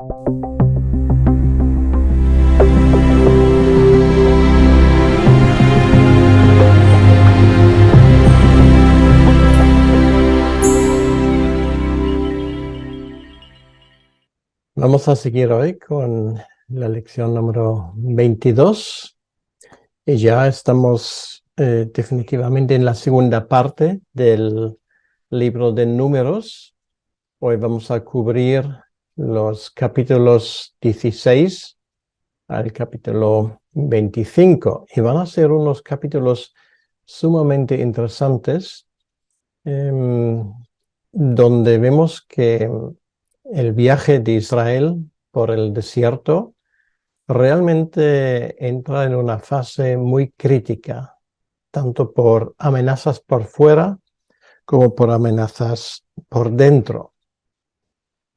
Vamos a seguir hoy con la lección número 22 y ya estamos definitivamente en la segunda parte del libro de Números. Hoy vamos a cubrir los capítulos 16 al capítulo 25 y van a ser unos capítulos sumamente interesantes donde vemos que el viaje de Israel por el desierto realmente entra en una fase muy crítica, tanto por amenazas por fuera como por amenazas por dentro.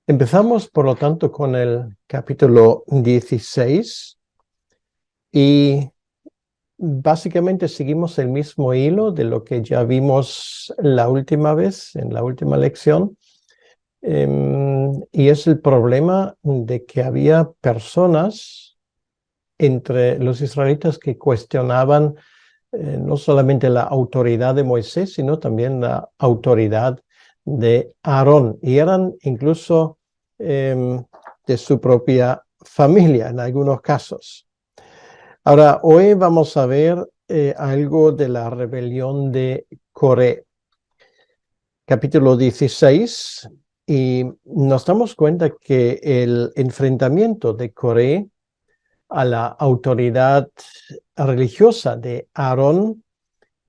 Empezamos, por lo tanto, con el capítulo 16 y básicamente seguimos el mismo hilo de lo que ya vimos la última vez, en la última lección. Y es el problema de que había personas entre los israelitas que cuestionaban no solamente la autoridad de Moisés, sino también la autoridad de Aarón. Y eran incluso de su propia familia en algunos casos. Ahora, hoy vamos a ver algo de la rebelión de Coré. Capítulo 16. Y nos damos cuenta que el enfrentamiento de Coré a la autoridad religiosa de Aarón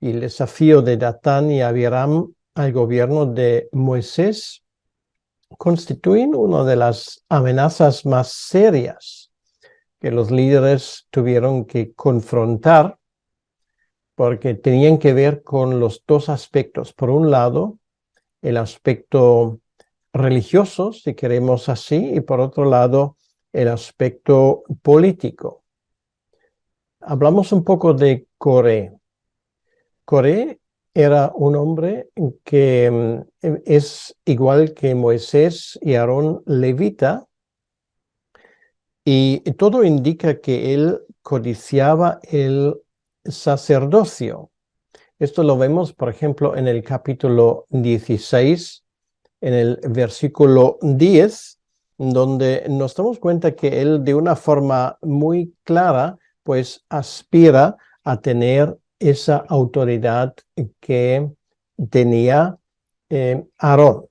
y el desafío de Datán y Abiram al gobierno de Moisés constituyen una de las amenazas más serias que los líderes tuvieron que confrontar, porque tenían que ver con los dos aspectos. Por un lado, el aspecto religioso, si queremos así, y por otro lado, el aspecto político. Hablamos un poco de Coré. Coré era un hombre que es igual que Moisés y Aarón, levita, y todo indica que él codiciaba el sacerdocio. Esto lo vemos, por ejemplo, en el capítulo 16, en el versículo 10, donde nos damos cuenta que él de una forma muy clara, pues aspira a tener esa autoridad que tenía Aarón.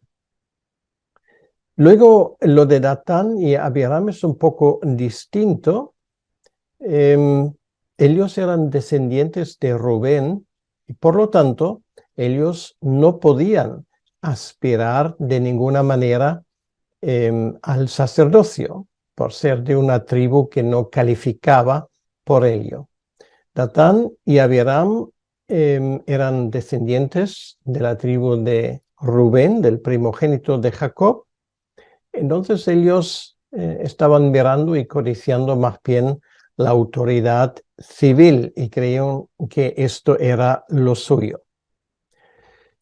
Luego, lo de Datán y Abiram es un poco distinto. Ellos eran descendientes de Rubén y por lo tanto, ellos no podían aspirar de ninguna manera al sacerdocio por ser de una tribu que no calificaba por ello. Datán y Abiram eran descendientes de la tribu de Rubén, del primogénito de Jacob. Entonces ellos estaban mirando y codiciando más bien la autoridad civil y creían que esto era lo suyo.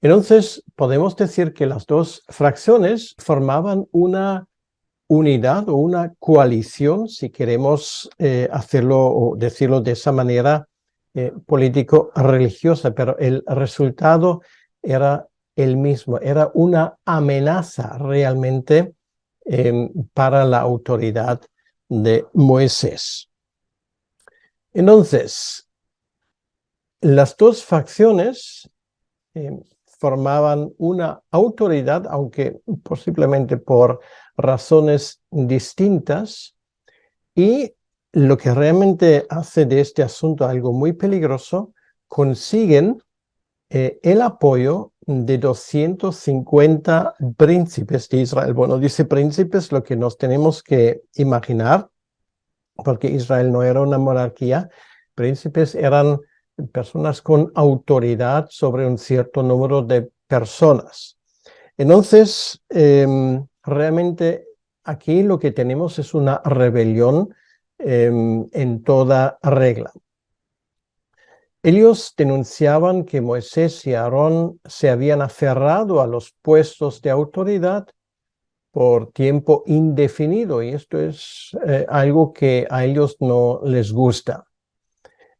Entonces podemos decir que las dos fracciones formaban una unidad o una coalición, si queremos hacerlo o decirlo de esa manera, político-religiosa, pero el resultado era el mismo, era una amenaza realmente para la autoridad de Moisés. Entonces, las dos facciones formaban una autoridad, aunque posiblemente por razones distintas, y lo que realmente hace de este asunto algo muy peligroso, consiguen el apoyo de 250 príncipes de Israel. Bueno, dice príncipes, lo que nos tenemos que imaginar, porque Israel no era una monarquía, príncipes eran personas con autoridad sobre un cierto número de personas. Entonces, realmente aquí lo que tenemos es una rebelión en toda regla. Ellos denunciaban que Moisés y Aarón se habían aferrado a los puestos de autoridad por tiempo indefinido, y esto es algo que a ellos no les gusta.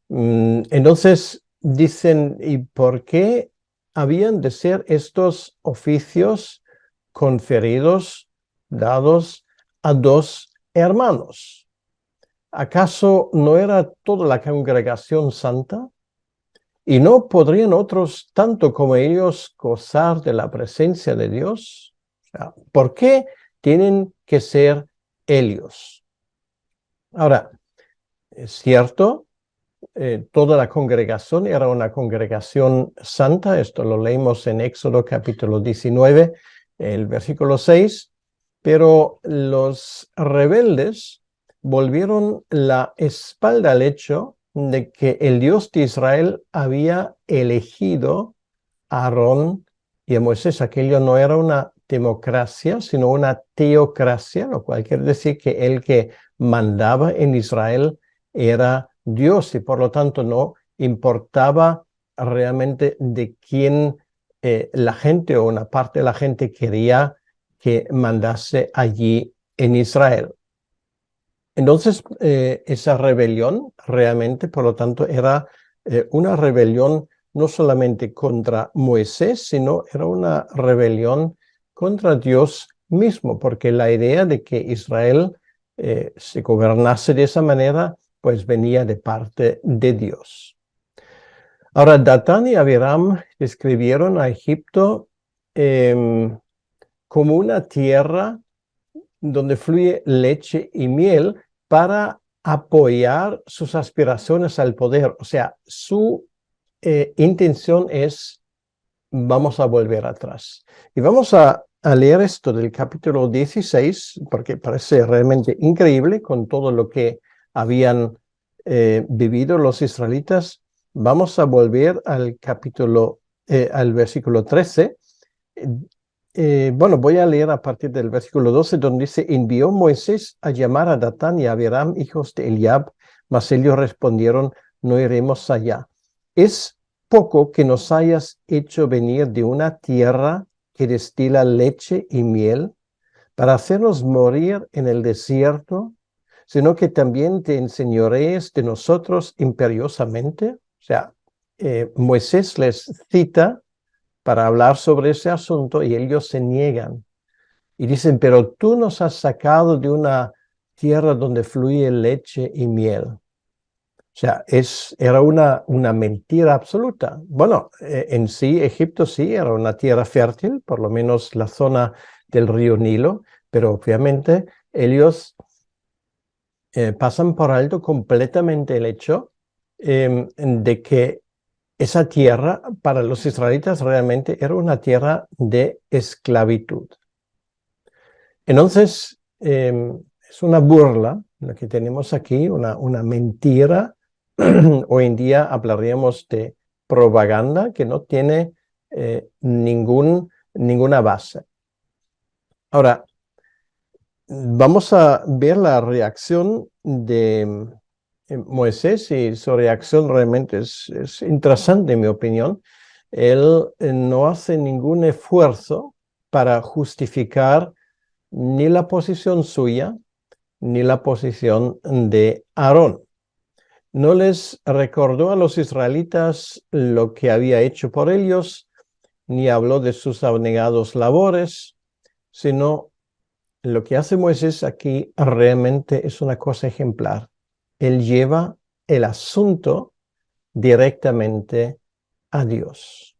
Entonces dicen, ¿y por qué habían de ser estos oficios conferidos, dados a dos hermanos? ¿Acaso no era toda la congregación santa? ¿Y no podrían otros, tanto como ellos, gozar de la presencia de Dios? O sea, ¿por qué tienen que ser ellos? Ahora, es cierto, toda la congregación era una congregación santa. Esto lo leemos en Éxodo capítulo 19, el versículo 6. Pero los rebeldes volvieron la espalda al hecho de que el Dios de Israel había elegido a Aarón y a Moisés. Aquello no era una democracia, sino una teocracia, lo cual quiere decir que el que mandaba en Israel era Dios, y por lo tanto no importaba realmente de quién la gente o una parte de la gente quería que mandase allí en Israel. Entonces, esa rebelión realmente, por lo tanto, era una rebelión no solamente contra Moisés, sino era una rebelión contra Dios mismo, porque la idea de que Israel se gobernase de esa manera, pues venía de parte de Dios. Ahora, Datán y Abiram describieron a Egipto como una tierra donde fluye leche y miel para apoyar sus aspiraciones al poder. O sea, su intención es, vamos a volver atrás. Y vamos a leer esto del capítulo 16, porque parece realmente increíble con todo lo que habían vivido los israelitas. Vamos a volver al capítulo, al versículo 13. Bueno, voy a leer a partir del versículo 12, donde dice: envió Moisés a llamar a Datán y a Abiram, hijos de Eliab, mas ellos respondieron: no iremos allá. Es poco que nos hayas hecho venir de una tierra que destila leche y miel para hacernos morir en el desierto, sino que también te enseñorees de nosotros imperiosamente. O sea, Moisés les cita para hablar sobre ese asunto y ellos se niegan. Y dicen, pero tú nos has sacado de una tierra donde fluye leche y miel. O sea, era una mentira absoluta. Bueno, en sí, Egipto sí era una tierra fértil, por lo menos la zona del río Nilo, pero obviamente ellos pasan por alto completamente el hecho de que esa tierra para los israelitas realmente era una tierra de esclavitud. Entonces, es una burla lo que tenemos aquí, una mentira. Hoy en día hablaríamos de propaganda que no tiene ninguna base. Ahora, vamos a ver la reacción de Moisés, y su reacción realmente es interesante en mi opinión. Él no hace ningún esfuerzo para justificar ni la posición suya ni la posición de Aarón. No les recordó a los israelitas lo que había hecho por ellos, ni habló de sus abnegados labores, sino lo que hace Moisés aquí realmente es una cosa ejemplar. Él lleva el asunto directamente a Dios.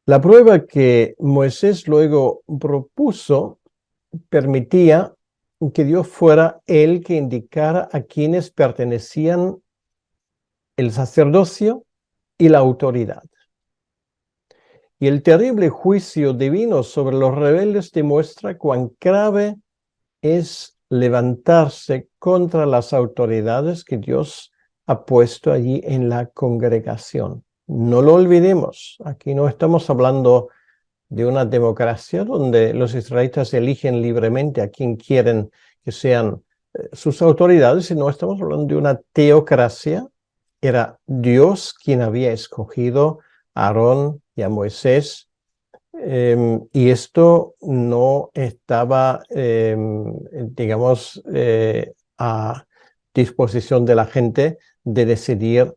La prueba que Moisés luego propuso permitía que Dios fuera el que indicara a quienes pertenecían el sacerdocio y la autoridad. Y el terrible juicio divino sobre los rebeldes demuestra cuán grave es levantarse contra las autoridades que Dios ha puesto allí en la congregación. No lo olvidemos, aquí no estamos hablando de una democracia donde los israelitas eligen libremente a quien quieren que sean sus autoridades, sino estamos hablando de una teocracia. Era Dios quien había escogido a Aarón y a Moisés Y esto no estaba, digamos, a disposición de la gente de decidir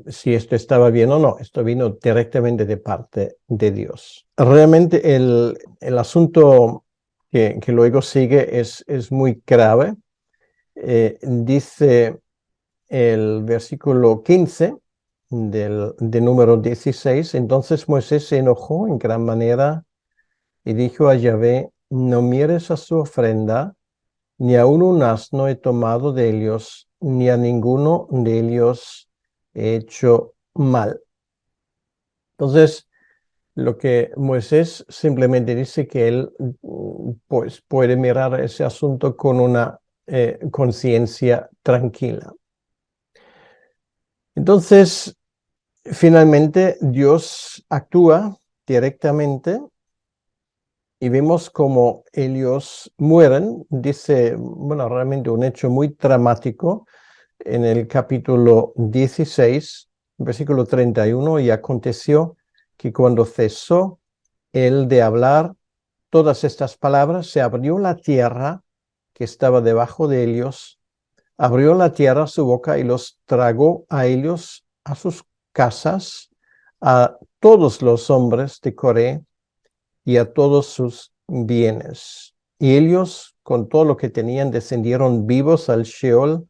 si esto estaba bien o no. Esto vino directamente de parte de Dios. Realmente el asunto que luego sigue es muy grave. Dice el versículo 15 de número 16: entonces Moisés se enojó en gran manera y dijo a Yahvé: no mires a su ofrenda, ni aun un asno he tomado de ellos, ni a ninguno de ellos he hecho mal. Entonces, lo que Moisés simplemente dice que él pues puede mirar ese asunto con una conciencia tranquila. Entonces, finalmente, Dios actúa directamente y vemos cómo ellos mueren. Dice, bueno, realmente un hecho muy dramático en el capítulo 16, versículo 31: y aconteció que cuando cesó él de hablar todas estas palabras, se abrió la tierra que estaba debajo de ellos, abrió la tierra su boca y los tragó a ellos, a sus casas, a todos los hombres de Coré y a todos sus bienes. Y ellos, con todo lo que tenían, descendieron vivos al Sheol,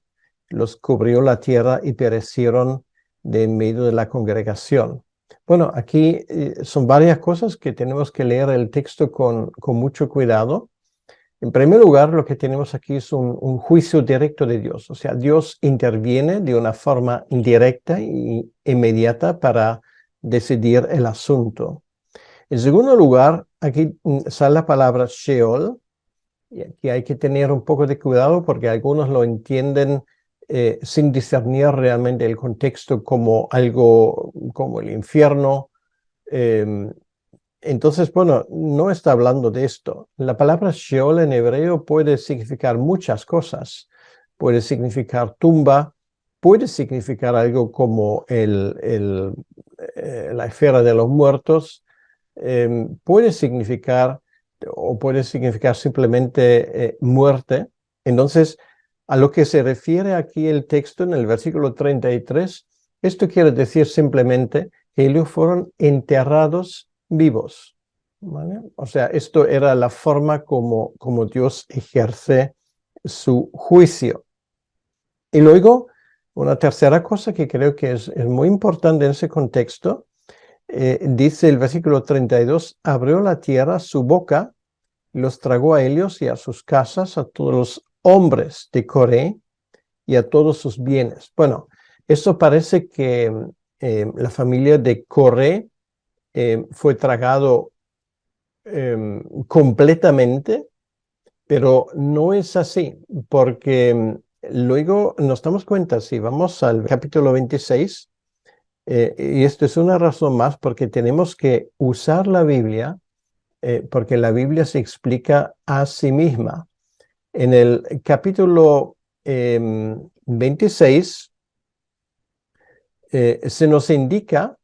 los cubrió la tierra y perecieron de en medio de la congregación. Bueno, aquí son varias cosas que tenemos que leer el texto con mucho cuidado. En primer lugar, lo que tenemos aquí es un juicio directo de Dios. O sea, Dios interviene de una forma indirecta e inmediata para decidir el asunto. En segundo lugar, aquí sale la palabra Sheol, y aquí hay que tener un poco de cuidado porque algunos lo entienden sin discernir realmente el contexto como algo como el infierno. Eh, entonces, bueno, no está hablando de esto. La palabra Sheol en hebreo puede significar muchas cosas. Puede significar tumba, puede significar algo como la esfera de los muertos, puede significar o puede significar simplemente muerte. Entonces, a lo que se refiere aquí el texto en el versículo 33, esto quiere decir simplemente que ellos fueron enterrados vivos, ¿vale? O sea, esto era la forma como Dios ejerce su juicio. Y luego, una tercera cosa que creo que es muy importante en ese contexto, dice el versículo 32: abrió la tierra su boca, los tragó a ellos y a sus casas, a todos los hombres de Coré y a todos sus bienes. Bueno, eso parece que la familia de Coré fue tragado completamente, pero no es así, porque luego nos damos cuenta, si vamos al capítulo 26, y esto es una razón más porque tenemos que usar la Biblia, porque la Biblia se explica a sí misma. En el capítulo 26 se nos indica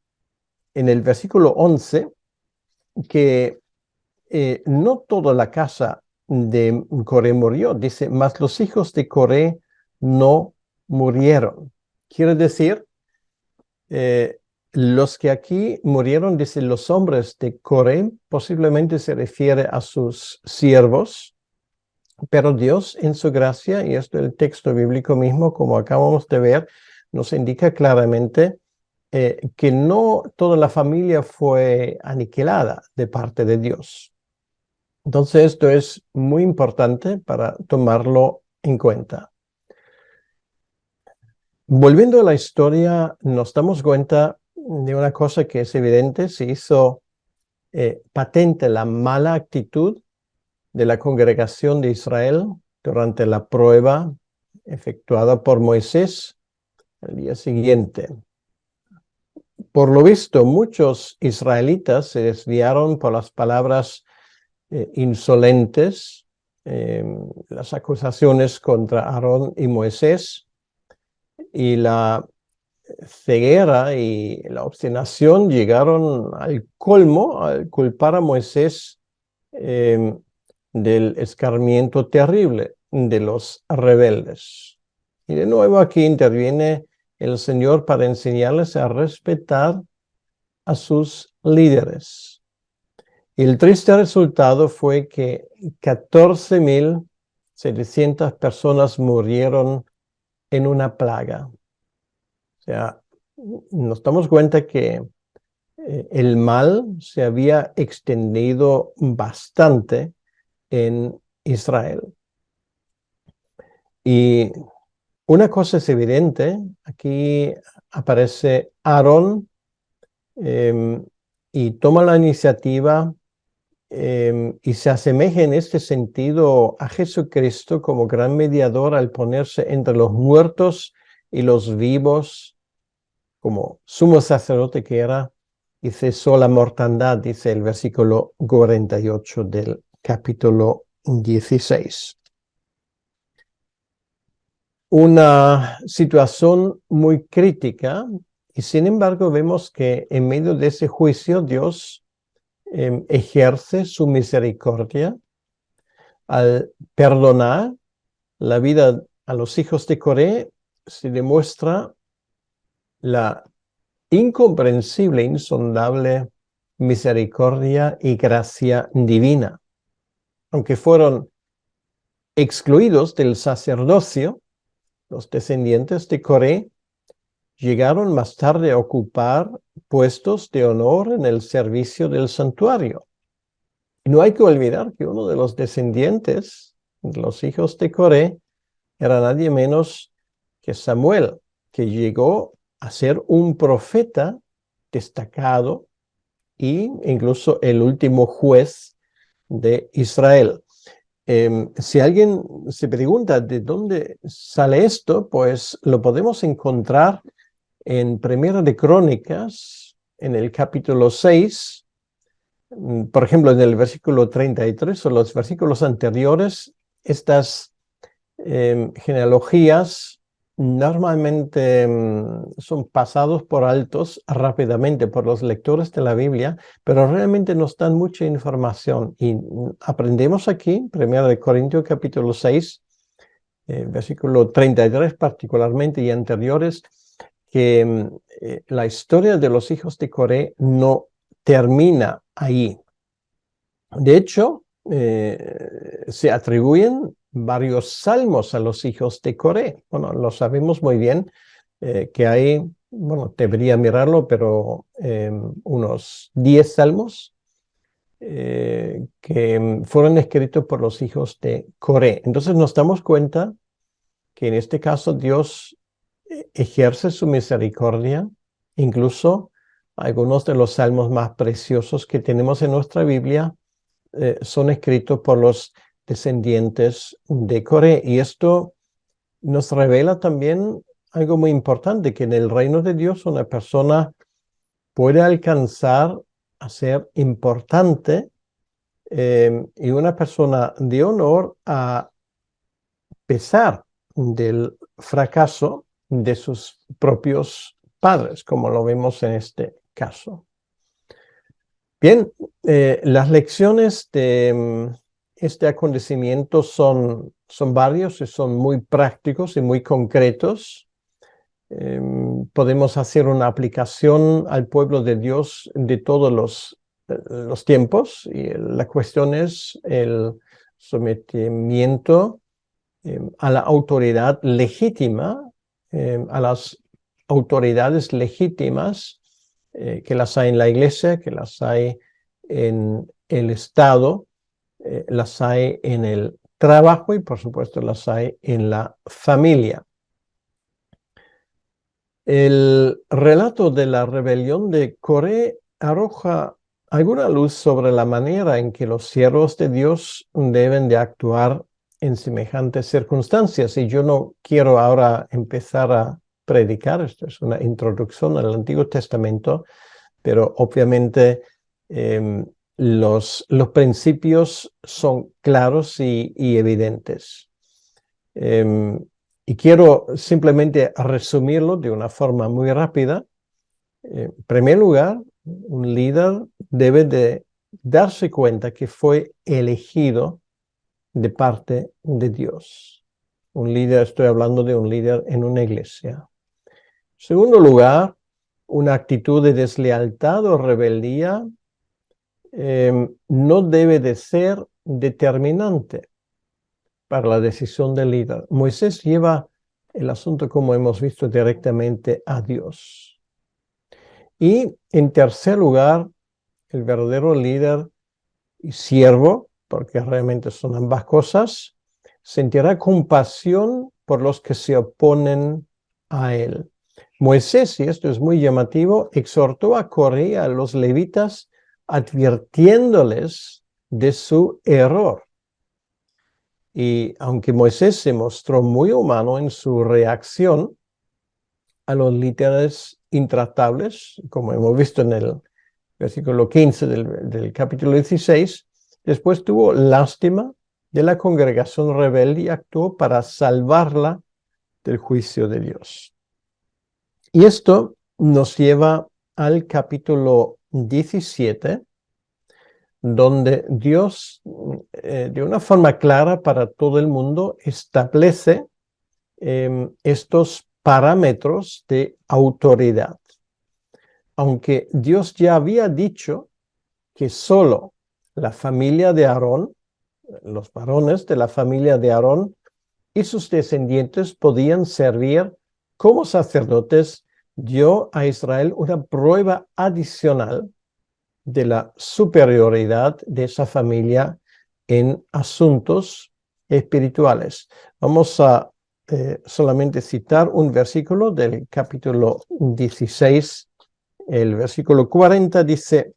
en el versículo 11 que no toda la casa de Coré murió. Dice: mas los hijos de Coré no murieron. Quiere decir, los que aquí murieron, dice, los hombres de Coré, posiblemente se refiere a sus siervos, pero Dios en su gracia, y esto el texto bíblico mismo, como acabamos de ver, nos indica claramente que no toda la familia fue aniquilada de parte de Dios. Entonces esto es muy importante para tomarlo en cuenta. Volviendo a la historia, nos damos cuenta de una cosa que es evidente: se hizo patente la mala actitud de la congregación de Israel durante la prueba efectuada por Moisés el día siguiente. Por lo visto, muchos israelitas se desviaron por las palabras insolentes, las acusaciones contra Aarón y Moisés, y la ceguera y la obstinación llegaron al colmo al culpar a Moisés del escarmiento terrible de los rebeldes. Y de nuevo aquí interviene el Señor para enseñarles a respetar a sus líderes. Y el triste resultado fue que 14.700 personas murieron en una plaga. O sea, nos damos cuenta que el mal se había extendido bastante en Israel. Y una cosa es evidente, aquí aparece Aarón y toma la iniciativa y se asemeja en este sentido a Jesucristo como gran mediador al ponerse entre los muertos y los vivos, como sumo sacerdote que era, y cesó la mortandad, dice el versículo 48 del capítulo 16. Una situación muy crítica, y sin embargo vemos que en medio de ese juicio Dios ejerce su misericordia al perdonar la vida a los hijos de Coré. Se demuestra la incomprensible, insondable misericordia y gracia divina. Aunque fueron excluidos del sacerdocio, los descendientes de Coré llegaron más tarde a ocupar puestos de honor en el servicio del santuario. Y no hay que olvidar que uno de los descendientes de los hijos de Coré era nadie menos que Samuel, que llegó a ser un profeta destacado e incluso el último juez de Israel. Si alguien se pregunta de dónde sale esto, pues lo podemos encontrar en Primera de Crónicas, en el capítulo 6, por ejemplo, en el versículo 33 o los versículos anteriores. Estas genealogías normalmente son pasados por altos rápidamente por los lectores de la Biblia, pero realmente nos dan mucha información. Y aprendemos aquí, 1 de Corintios capítulo 6, versículo 33 particularmente y anteriores, que la historia de los hijos de Coré no termina ahí. De hecho, se atribuyen varios salmos a los hijos de Coré. Bueno, lo sabemos muy bien que hay, bueno, debería mirarlo, pero unos 10 salmos que fueron escritos por los hijos de Coré. Entonces nos damos cuenta que en este caso Dios ejerce su misericordia. Incluso algunos de los salmos más preciosos que tenemos en nuestra Biblia son escritos por los descendientes de Coré. Y esto nos revela también algo muy importante, que en el reino de Dios una persona puede alcanzar a ser importante y una persona de honor a pesar del fracaso de sus propios padres, como lo vemos en este caso. Bien, las lecciones de este acontecimiento son varios y son muy prácticos y muy concretos. Podemos hacer una aplicación al pueblo de Dios de todos los tiempos, y la cuestión es el sometimiento a la autoridad legítima, a las autoridades legítimas que las hay en la iglesia, que las hay en el Estado, las hay en el trabajo y por supuesto las hay en la familia. El relato de la rebelión de Coré arroja alguna luz sobre la manera en que los siervos de Dios deben de actuar en semejantes circunstancias. Y yo no quiero ahora empezar a predicar, esto es una introducción al Antiguo Testamento, pero obviamente los principios son claros y evidentes. Y quiero simplemente resumirlo de una forma muy rápida. En primer lugar, un líder debe de darse cuenta que fue elegido de parte de Dios. Un líder, estoy hablando de un líder en una iglesia. En segundo lugar, una actitud de deslealtad o rebeldía no debe de ser determinante para la decisión del líder. Moisés lleva el asunto, como hemos visto, directamente a Dios. Y en tercer lugar, el verdadero líder y siervo, porque realmente son ambas cosas, sentirá compasión por los que se oponen a él. Moisés, y esto es muy llamativo, exhortó a Coré y a los levitas advirtiéndoles de su error. Y aunque Moisés se mostró muy humano en su reacción a los líderes intratables, como hemos visto en el versículo 15 del capítulo 16, después tuvo lástima de la congregación rebelde y actuó para salvarla del juicio de Dios. Y esto nos lleva al capítulo 17, donde Dios, de una forma clara para todo el mundo, establece estos parámetros de autoridad. Aunque Dios ya había dicho que solo la familia de Aarón, los varones de la familia de Aarón y sus descendientes podían servir como sacerdotes, dio a Israel una prueba adicional de la superioridad de esa familia en asuntos espirituales. Vamos a solamente citar un versículo del capítulo 16, el versículo 40 dice: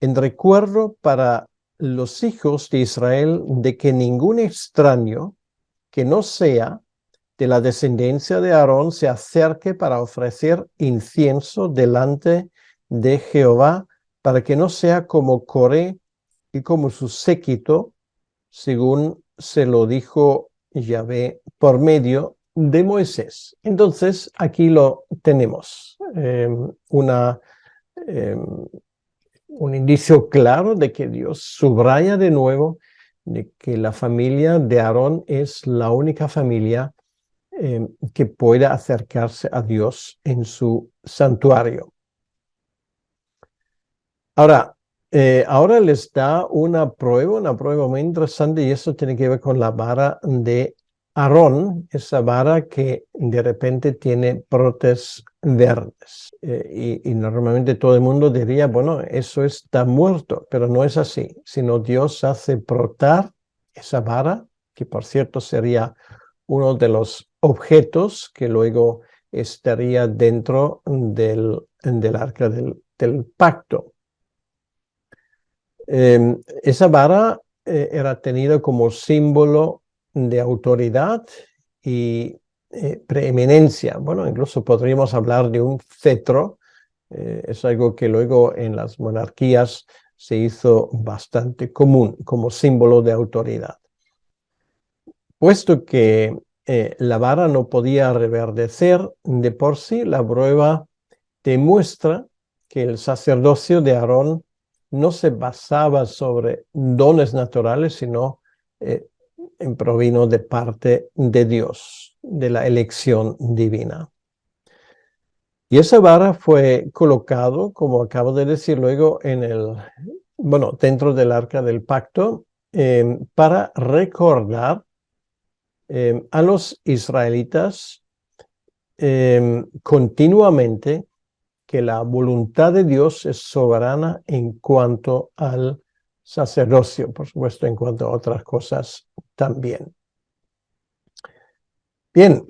en recuerdo para los hijos de Israel de que ningún extraño que no sea de la descendencia de Aarón se acerque para ofrecer incienso delante de Jehová, para que no sea como Coré y como su séquito, según se lo dijo Yahvé por medio de Moisés. Entonces, aquí lo tenemos, un indicio claro de que Dios subraya de nuevo de que la familia de Aarón es la única familia que pueda acercarse a Dios en su santuario. Ahora les da una prueba muy interesante, y eso tiene que ver con la vara de Aarón, esa vara que de repente tiene brotes verdes. Y normalmente todo el mundo diría, bueno, eso está muerto, pero no es así, sino Dios hace brotar esa vara, que por cierto sería uno de los objetos que luego estaría dentro del arca del pacto. Esa vara era tenida como símbolo de autoridad y preeminencia. Bueno, incluso podríamos hablar de un cetro. Es algo que luego en las monarquías se hizo bastante común como símbolo de autoridad. Puesto que la vara no podía reverdecer de por sí, la prueba demuestra que el sacerdocio de Aarón no se basaba sobre dones naturales, sino provino de parte de Dios, de la elección divina. Y esa vara fue colocado, como acabo de decir luego, dentro del arca del pacto, para recordar a los israelitas continuamente que la voluntad de Dios es soberana en cuanto al sacerdocio, por supuesto, en cuanto a otras cosas también. Bien,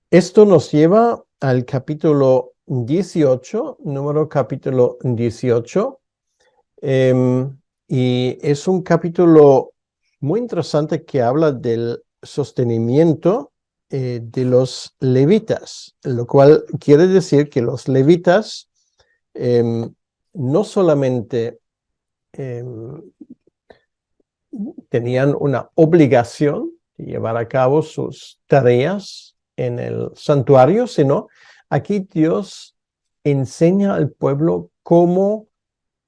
esto nos lleva al capítulo 18, capítulo 18, y es un capítulo muy interesante que habla del sostenimiento de los levitas, lo cual quiere decir que los levitas no solamente tenían una obligación llevar a cabo sus tareas en el santuario, sino aquí Dios enseña al pueblo cómo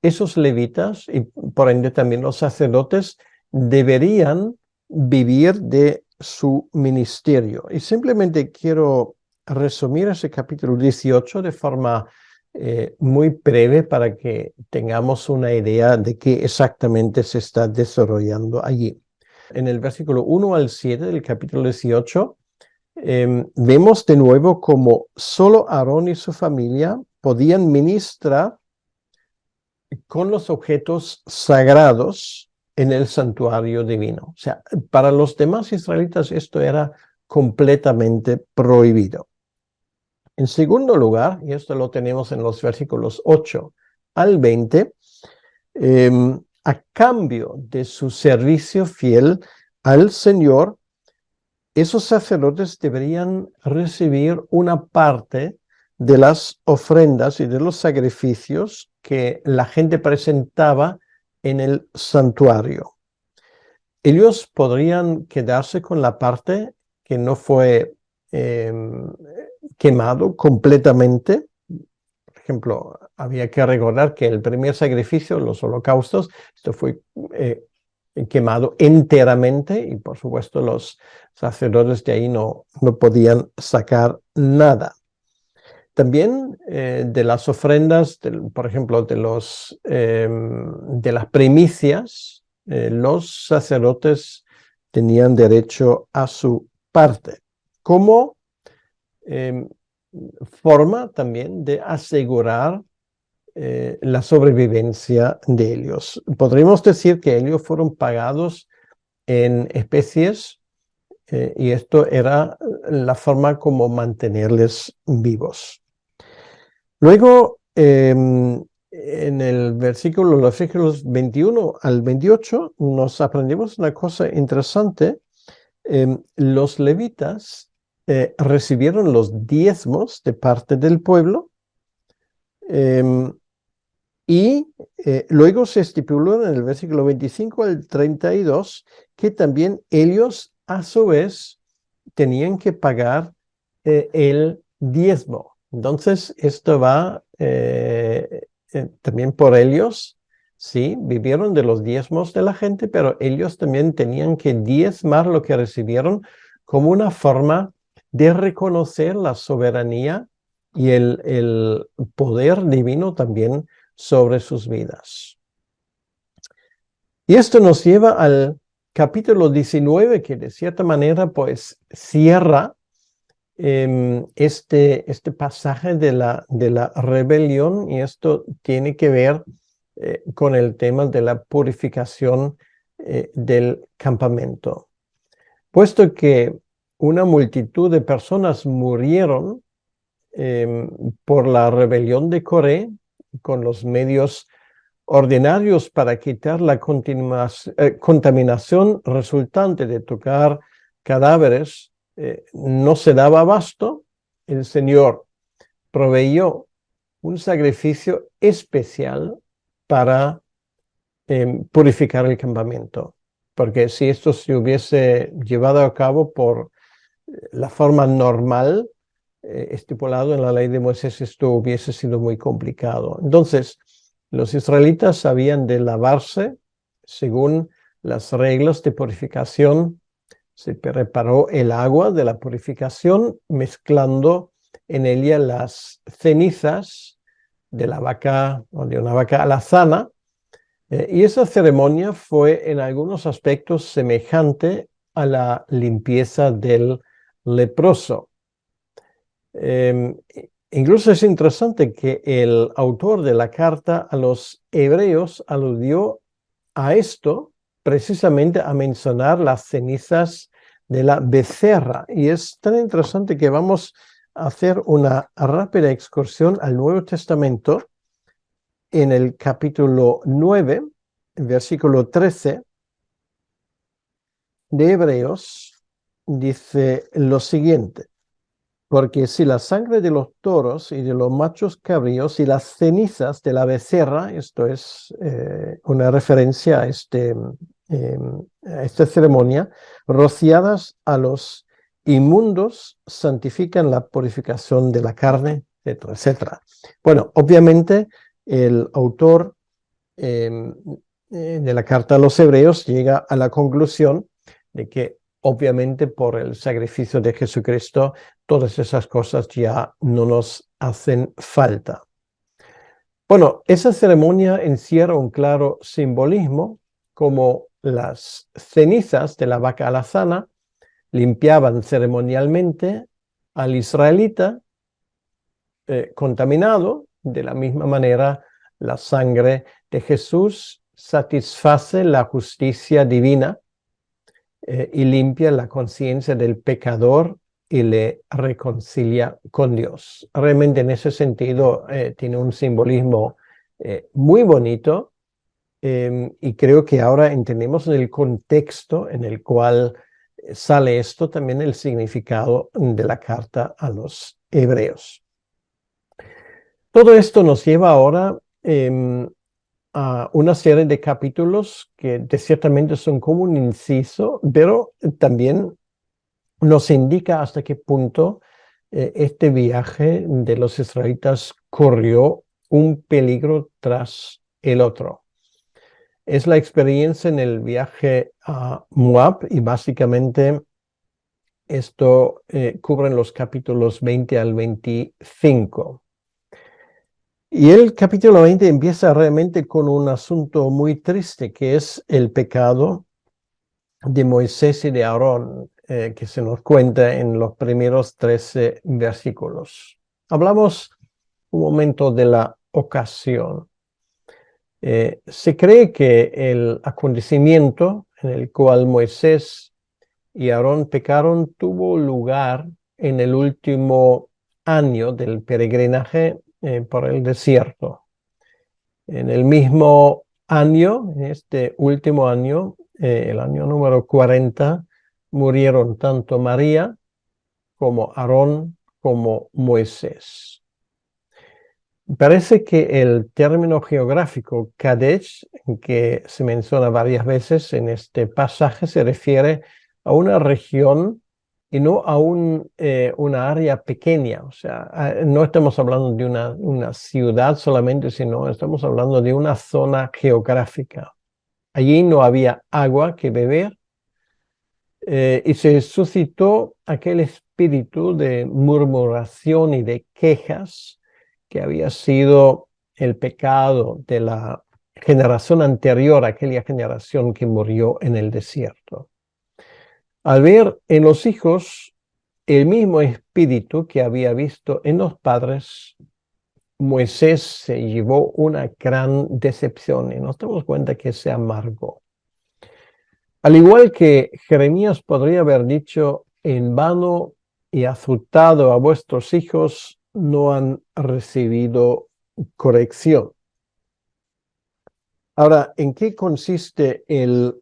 esos levitas y por ende también los sacerdotes deberían vivir de su ministerio. Y simplemente quiero resumir ese capítulo 18 de forma muy breve para que tengamos una idea de qué exactamente se está desarrollando allí. En el versículo 1 al 7 del capítulo 18, vemos de nuevo cómo solo Aarón y su familia podían ministrar con los objetos sagrados en el santuario divino. O sea, para los demás israelitas esto era completamente prohibido. En segundo lugar, y esto lo tenemos en los versículos 8 al 20, a cambio de su servicio fiel al Señor, esos sacerdotes deberían recibir una parte de las ofrendas y de los sacrificios que la gente presentaba en el santuario. Ellos podrían quedarse con la parte que no fue quemado completamente. Por ejemplo, había que recordar que el primer sacrificio, los holocaustos, esto fue quemado enteramente y por supuesto los sacerdotes de ahí no podían sacar nada. También de las ofrendas, por ejemplo, de las primicias, los sacerdotes tenían derecho a su parte, como forma también de asegurar la sobrevivencia de ellos. Podríamos decir que ellos fueron pagados en especies y esto era la forma como mantenerles vivos. Luego, en los versículos 21 al 28, nos aprendimos una cosa interesante. Los levitas recibieron los diezmos de parte del pueblo y luego se estipuló en el versículo 25 al 32 que también ellos a su vez tenían que pagar el diezmo. Entonces, esto va también por ellos, sí, vivieron de los diezmos de la gente, pero ellos también tenían que diezmar lo que recibieron como una forma de reconocer la soberanía y el poder divino también sobre sus vidas. Y esto nos lleva al capítulo 19, que de cierta manera pues cierra este pasaje de la rebelión, y esto tiene que ver con el tema de la purificación del campamento. Puesto que una multitud de personas murieron por la rebelión de Coré, con los medios ordinarios para quitar la contaminación resultante de tocar cadáveres, no se daba abasto, el Señor proveyó un sacrificio especial para purificar el campamento. Porque si esto se hubiese llevado a cabo por la forma normal, estipulado en la ley de Moisés, esto hubiese sido muy complicado. Entonces, los israelitas sabían de lavarse según las reglas de purificación. Se preparó el agua de la purificación mezclando en ella las cenizas de la vaca o de una vaca alazana. Y esa ceremonia fue en algunos aspectos semejante a la limpieza del leproso. Incluso es interesante que el autor de la carta a los hebreos aludió a esto precisamente a mencionar las cenizas de la becerra. Y es tan interesante que vamos a hacer una rápida excursión al Nuevo Testamento en el capítulo 9, versículo 13 de Hebreos, dice lo siguiente: porque si la sangre de los toros y de los machos cabríos y las cenizas de la becerra, esto es una referencia a esta ceremonia, rociadas a los inmundos santifican la purificación de la carne, etcétera, etcétera. Bueno, obviamente el autor de la carta a los hebreos llega a la conclusión de que obviamente por el sacrificio de Jesucristo todas esas cosas ya no nos hacen falta. Bueno, esa ceremonia encierra un claro simbolismo, como las cenizas de la vaca alazana limpiaban ceremonialmente al israelita contaminado. De la misma manera, la sangre de Jesús satisface la justicia divina y limpia la conciencia del pecador y le reconcilia con Dios. Realmente en ese sentido tiene un simbolismo muy bonito y creo que ahora entendemos en el contexto en el cual sale esto también el significado de la carta a los hebreos. Todo esto nos lleva ahora a una serie de capítulos que ciertamente son como un inciso, pero también nos indica hasta qué punto este viaje de los israelitas corrió un peligro tras el otro. Es la experiencia en el viaje a Moab y básicamente esto cubre los capítulos 20 al 25. Y el capítulo 20 empieza realmente con un asunto muy triste, que es el pecado de Moisés y de Aarón, que se nos cuenta en los primeros 13 versículos. Hablamos un momento de la ocasión. Se cree que el acontecimiento en el cual Moisés y Aarón pecaron tuvo lugar en el último año del peregrinaje por el desierto. En el mismo año, en este último año, el año número 40, murieron tanto María como Aarón como Moisés. Parece que el término geográfico Kadesh, que se menciona varias veces en este pasaje, se refiere a una región y no a una área pequeña. O sea, no estamos hablando de una ciudad solamente, sino estamos hablando de una zona geográfica. Allí no había agua que beber y se suscitó aquel espíritu de murmuración y de quejas que había sido el pecado de la generación anterior, aquella generación que murió en el desierto. Al ver en los hijos el mismo espíritu que había visto en los padres, Moisés se llevó una gran decepción y nos damos cuenta que se amargó. Al igual que Jeremías podría haber dicho, en vano y azotado a vuestros hijos, no han recibido corrección. Ahora, ¿en qué consiste el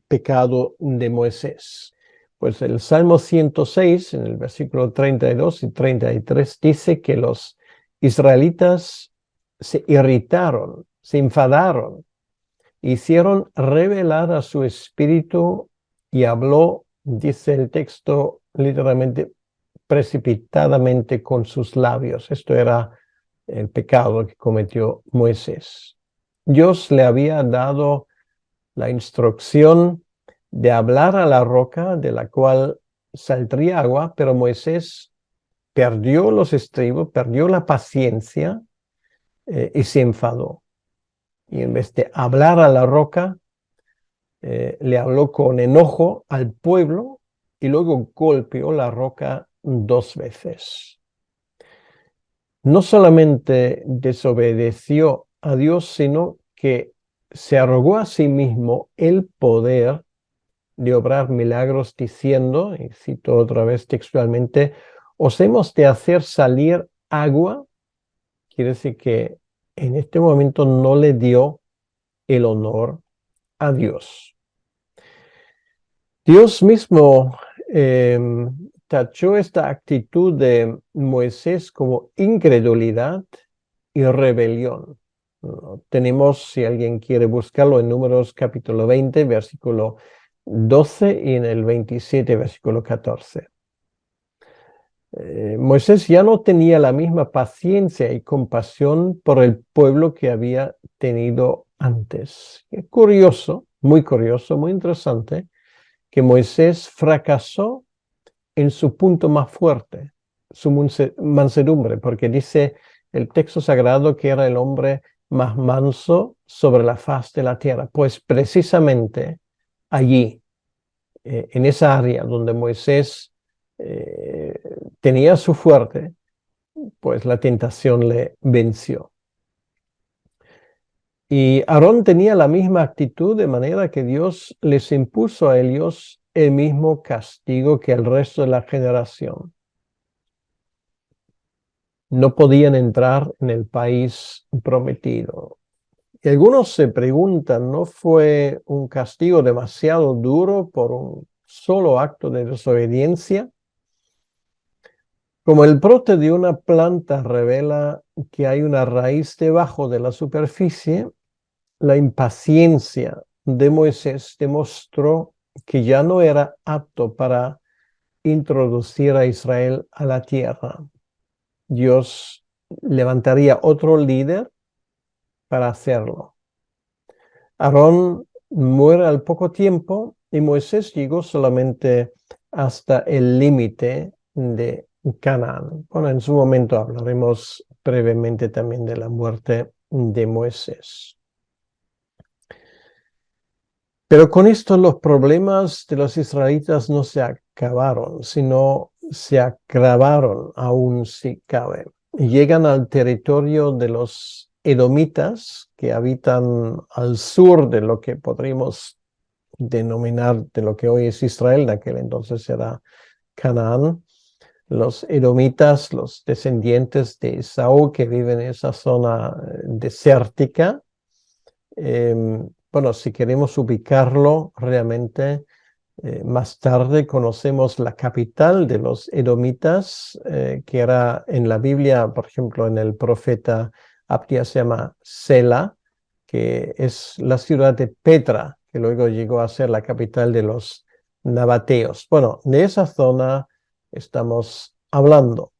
pecado de Moisés? Pues el Salmo 106, en el versículo 32 y 33, dice que los israelitas se irritaron, se enfadaron, hicieron revelar a su espíritu y habló, dice el texto, literalmente precipitadamente con sus labios. Esto era el pecado que cometió Moisés. Dios le había dado la instrucción de hablar a la roca de la cual saldría agua, pero Moisés perdió los estribos, perdió la paciencia y se enfadó. Y en vez de hablar a la roca, le habló con enojo al pueblo y luego golpeó la roca 2 veces. No solamente desobedeció a Dios, sino que se arrogó a sí mismo el poder de obrar milagros diciendo, y cito otra vez textualmente, os hemos de hacer salir agua. Quiere decir que en este momento no le dio el honor a Dios. Dios mismo tachó esta actitud de Moisés como incredulidad y rebelión. Tenemos, si alguien quiere buscarlo, en Números capítulo 20, versículo 12 y en el 27, versículo 14. Moisés ya no tenía la misma paciencia y compasión por el pueblo que había tenido antes. Qué curioso, muy interesante, que Moisés fracasó en su punto más fuerte, su mansedumbre, porque dice el texto sagrado que era el hombre más manso sobre la faz de la tierra. Pues precisamente allí, en esa área donde Moisés eh, tenía su fuerte, pues la tentación le venció. Y Aarón tenía la misma actitud, de manera que Dios les impuso a ellos el mismo castigo que al resto de la generación. No podían entrar en el país prometido. Y algunos se preguntan, ¿no fue un castigo demasiado duro por un solo acto de desobediencia? Como el brote de una planta revela que hay una raíz debajo de la superficie, la impaciencia de Moisés demostró que ya no era apto para introducir a Israel a la tierra. Dios levantaría otro líder para hacerlo. Aarón muere al poco tiempo y Moisés llegó solamente hasta el límite de Canaán. Bueno, en su momento hablaremos brevemente también de la muerte de Moisés. Pero con esto los problemas de los israelitas no se acabaron, sino se agravaron aún si cabe. Llegan al territorio de los edomitas que habitan al sur de lo que podríamos denominar de lo que hoy es Israel, de aquel entonces era Canaán. Los edomitas, los descendientes de Esaú que viven en esa zona desértica. Bueno, si queremos ubicarlo realmente, más tarde conocemos la capital de los edomitas, que era en la Biblia, por ejemplo, en el profeta Abdías se llama Sela, que es la ciudad de Petra, que luego llegó a ser la capital de los nabateos. Bueno, de esa zona estamos hablando.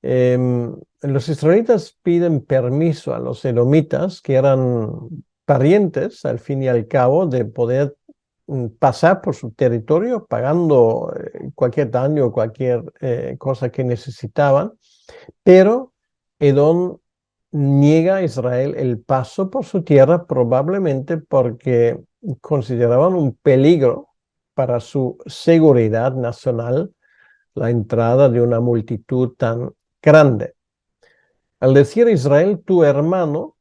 Los israelitas piden permiso a los edomitas, que eran parientes al fin y al cabo, de poder pasar por su territorio pagando cualquier daño o cualquier cosa que necesitaban, pero Edom niega a Israel el paso por su tierra probablemente porque consideraban un peligro para su seguridad nacional la entrada de una multitud tan grande. Al decir Israel, tu hermano,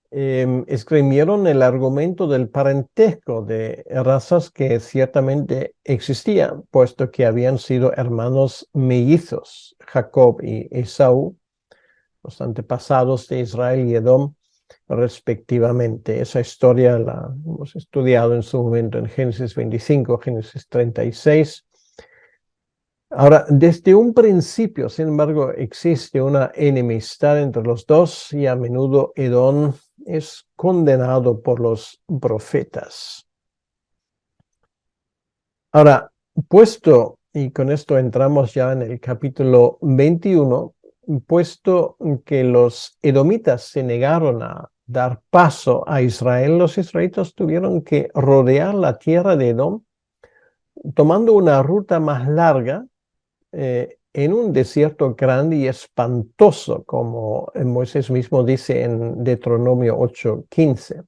esgrimieron el argumento del parentesco de razas que ciertamente existían, puesto que habían sido hermanos mellizos, Jacob y Esaú, los antepasados de Israel y Edom, respectivamente. Esa historia la hemos estudiado en su momento en Génesis 25, Génesis 36. Ahora, desde un principio, sin embargo, existe una enemistad entre los dos y a menudo Edom es condenado por los profetas. Ahora, puesto, y con esto entramos ya en el capítulo 21, puesto que los edomitas se negaron a dar paso a Israel, los israelitas tuvieron que rodear la tierra de Edom, tomando una ruta más larga en un desierto grande y espantoso, como Moisés mismo dice en Deuteronomio 8:15.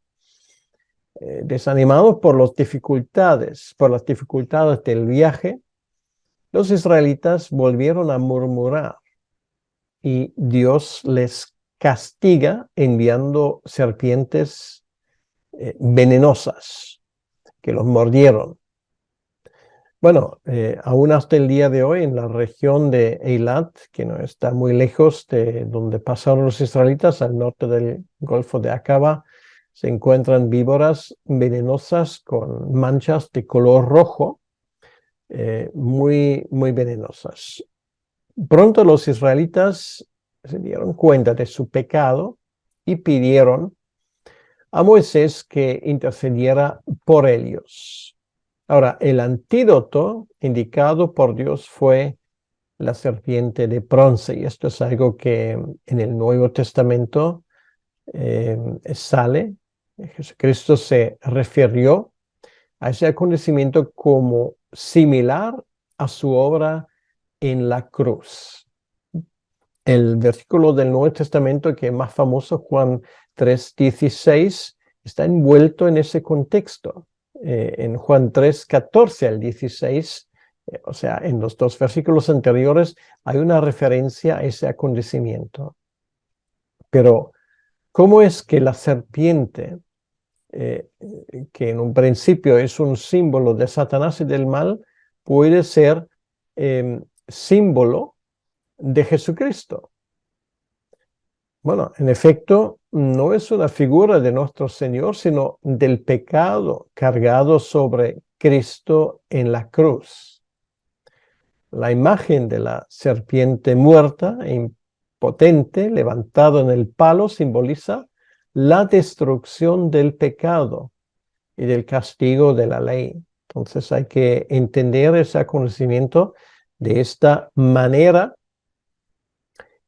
Desanimados por las dificultades del viaje, los israelitas volvieron a murmurar y Dios les castiga enviando serpientes venenosas que los mordieron. Bueno, aún hasta el día de hoy en la región de Eilat, que no está muy lejos de donde pasaron los israelitas, al norte del Golfo de Aqaba, se encuentran víboras venenosas con manchas de color rojo, muy venenosas. Pronto los israelitas se dieron cuenta de su pecado y pidieron a Moisés que intercediera por ellos. Ahora, el antídoto indicado por Dios fue la serpiente de bronce, y esto es algo que en el Nuevo Testamento sale. Jesucristo se refirió a ese acontecimiento como similar a su obra en la cruz. El versículo del Nuevo Testamento que es más famoso, Juan 3:16, está envuelto en ese contexto. En Juan 3:14 al 16, o sea, en los dos versículos anteriores, hay una referencia a ese acontecimiento. Pero, ¿cómo es que la serpiente, que en un principio es un símbolo de Satanás y del mal, puede ser símbolo de Jesucristo? Bueno, en efecto, no es una figura de nuestro Señor, sino del pecado cargado sobre Cristo en la cruz. La imagen de la serpiente muerta e impotente, levantada en el palo, simboliza la destrucción del pecado y del castigo de la ley. Entonces hay que entender ese conocimiento de esta manera,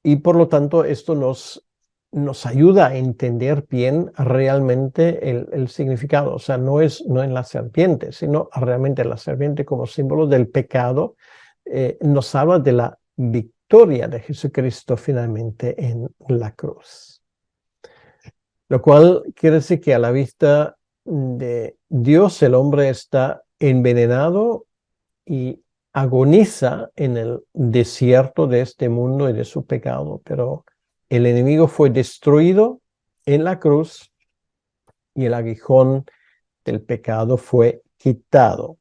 y por lo tanto esto nos ayuda a entender bien realmente el significado. O sea, no en la serpiente, sino realmente la serpiente como símbolo del pecado. Nos habla de la victoria de Jesucristo finalmente en la cruz. Lo cual quiere decir que a la vista de Dios el hombre está envenenado y agoniza en el desierto de este mundo y de su pecado, pero el enemigo fue destruido en la cruz y el aguijón del pecado fue quitado.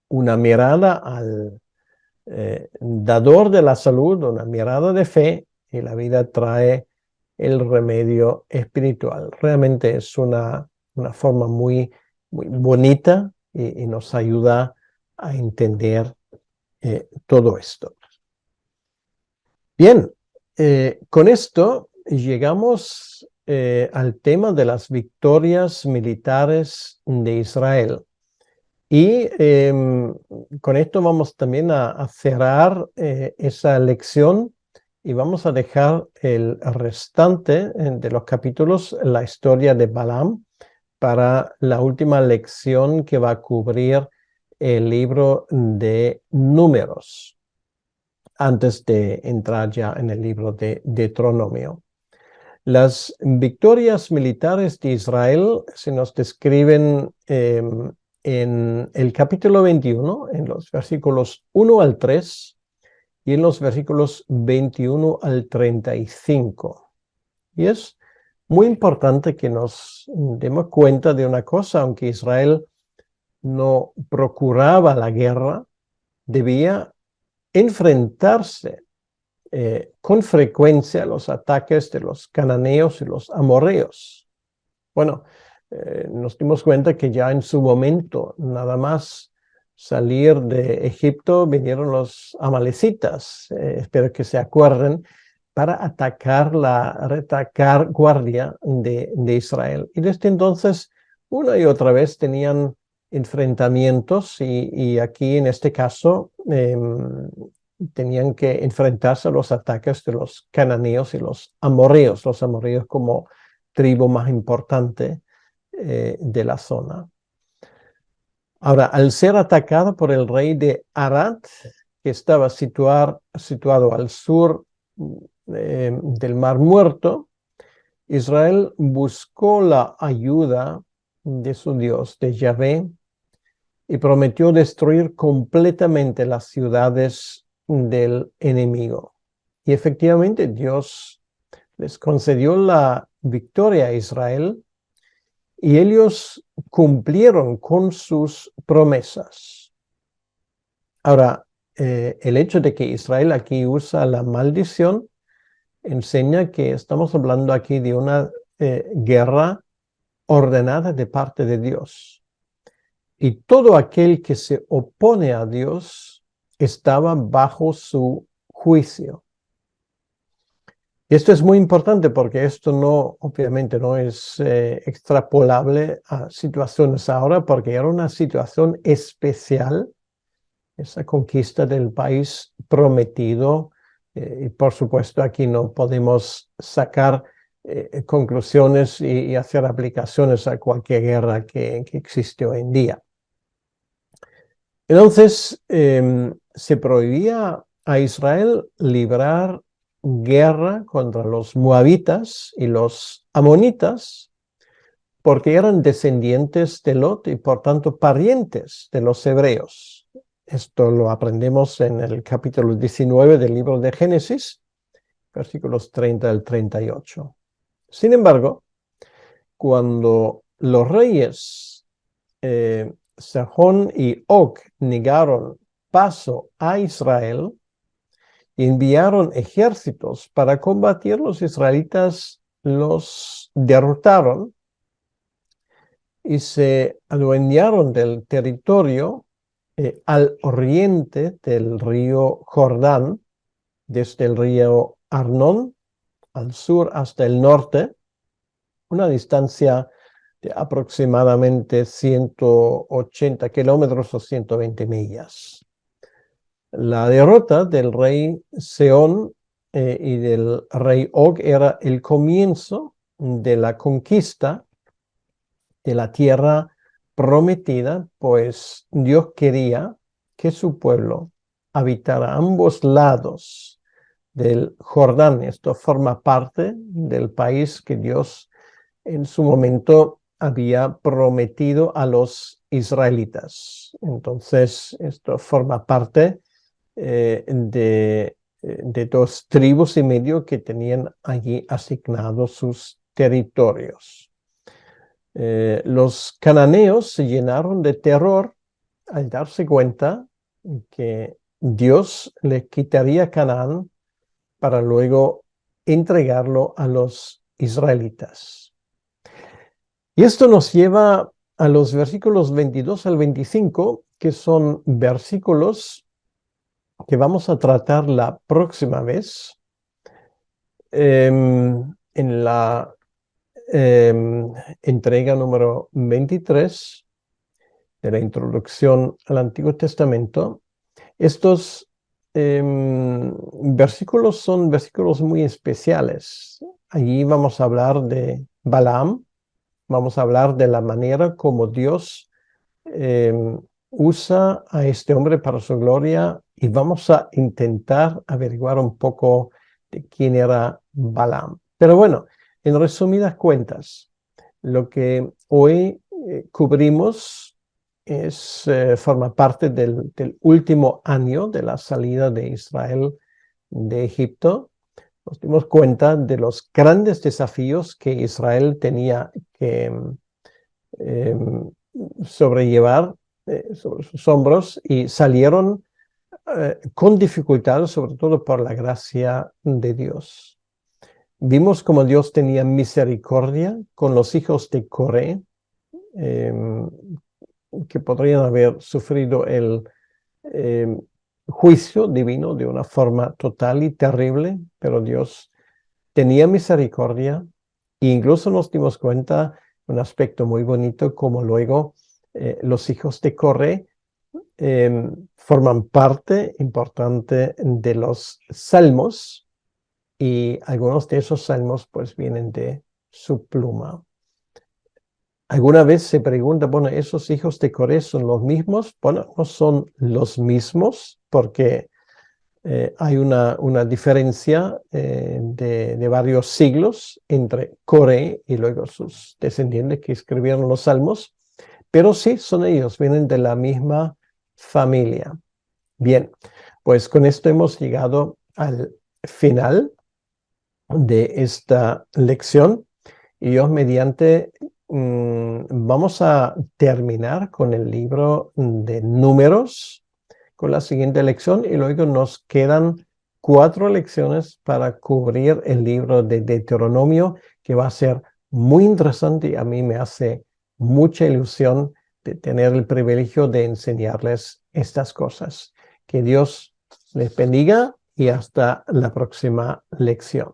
Una mirada al dador de la salud, una mirada de fe, y la vida trae el remedio espiritual. Realmente es una forma muy, muy bonita y nos ayuda a entender todo esto. Bien, con esto llegamos al tema de las victorias militares de Israel. Y con esto vamos también a cerrar esa lección, y vamos a dejar el restante de los capítulos, la historia de Balaam, para la última lección que va a cubrir el libro de Números, antes de entrar ya en el libro de Deuteronomio. Las victorias militares de Israel se nos describen en el capítulo 21, en los versículos 1 al 3 y en los versículos 21 al 35. Y es muy importante que nos demos cuenta de una cosa: aunque Israel no procuraba la guerra, debía enfrentarse con frecuencia a los ataques de los cananeos y los amorreos. Bueno, nos dimos cuenta que ya en su momento, nada más salir de Egipto, vinieron los amalecitas, espero que se acuerden, para atacar la retaguardia de Israel. Y desde entonces, una y otra vez tenían enfrentamientos, y aquí en este caso tenían que enfrentarse a los ataques de los cananeos y los amorreos como tribu más importante de la zona. Ahora, al ser atacado por el rey de Arad, que estaba situado al sur del Mar Muerto, Israel buscó la ayuda de su Dios, de Yahvé, y prometió destruir completamente las ciudades del enemigo. Y efectivamente Dios les concedió la victoria a Israel, y ellos cumplieron con sus promesas. Ahora, el hecho de que Israel aquí usa la maldición enseña que estamos hablando aquí de una guerra ordenada de parte de Dios. Y todo aquel que se opone a Dios estaba bajo su juicio. Y esto es muy importante porque esto no, obviamente, no es extrapolable a situaciones ahora, porque era una situación especial, esa conquista del país prometido. Y por supuesto, aquí no podemos sacar conclusiones y hacer aplicaciones a cualquier guerra que existe hoy en día. Entonces, se prohibía a Israel librar guerra contra los moabitas y los amonitas porque eran descendientes de Lot y por tanto parientes de los hebreos. Esto lo aprendemos en el capítulo 19 del libro de Génesis, versículos 30 al 38. Sin embargo, cuando los reyes Sejón y Og negaron paso a Israel y enviaron ejércitos para combatir, los israelitas los derrotaron y se adueñaron del territorio al oriente del río Jordán, desde el río Arnón al sur hasta el norte, una distancia de aproximadamente 180 kilómetros o 120 millas. La derrota del rey Sehón y del rey Og era el comienzo de la conquista de la tierra prometida, pues Dios quería que su pueblo habitara a ambos lados del Jordán. Esto forma parte del país que Dios en su momento había prometido a los israelitas. Entonces, esto forma parte de 2,5 tribus que tenían allí asignados sus territorios. Los cananeos se llenaron de terror al darse cuenta que Dios les quitaría Canaán para luego entregarlo a los israelitas. Y esto nos lleva a los versículos 22 al 25, que son versículos que vamos a tratar la próxima vez en la entrega número 23 de la introducción al Antiguo Testamento. Estos versículos son versículos muy especiales. Allí vamos a hablar de Balaam, vamos a hablar de la manera como Dios usa a este hombre para su gloria y vamos a intentar averiguar un poco de quién era Balaam. Pero bueno, en resumidas cuentas, lo que hoy cubrimos forma parte del último año de la salida de Israel de Egipto. Nos dimos cuenta de los grandes desafíos que Israel tenía que sobrellevar sobre sus hombros y salieron con dificultad, sobre todo por la gracia de Dios. Vimos cómo Dios tenía misericordia con los hijos de Coré, que podrían haber sufrido el juicio divino de una forma total y terrible, pero Dios tenía misericordia e incluso nos dimos cuenta, un aspecto muy bonito, como luego los hijos de Coré forman parte importante de los salmos y algunos de esos salmos pues vienen de su pluma. ¿Alguna vez se pregunta, bueno, esos hijos de Coré son los mismos? Bueno, no son los mismos porque hay una diferencia de varios siglos entre Coré y luego sus descendientes que escribieron los salmos, pero sí son ellos, vienen de la misma familia. Bien, pues con esto hemos llegado al final de esta lección y Dios mediante vamos a terminar con el libro de Números, con la siguiente lección, y luego nos quedan 4 lecciones para cubrir el libro de Deuteronomio, que va a ser muy interesante y a mí me hace mucha ilusión de tener el privilegio de enseñarles estas cosas. Que Dios les bendiga y hasta la próxima lección.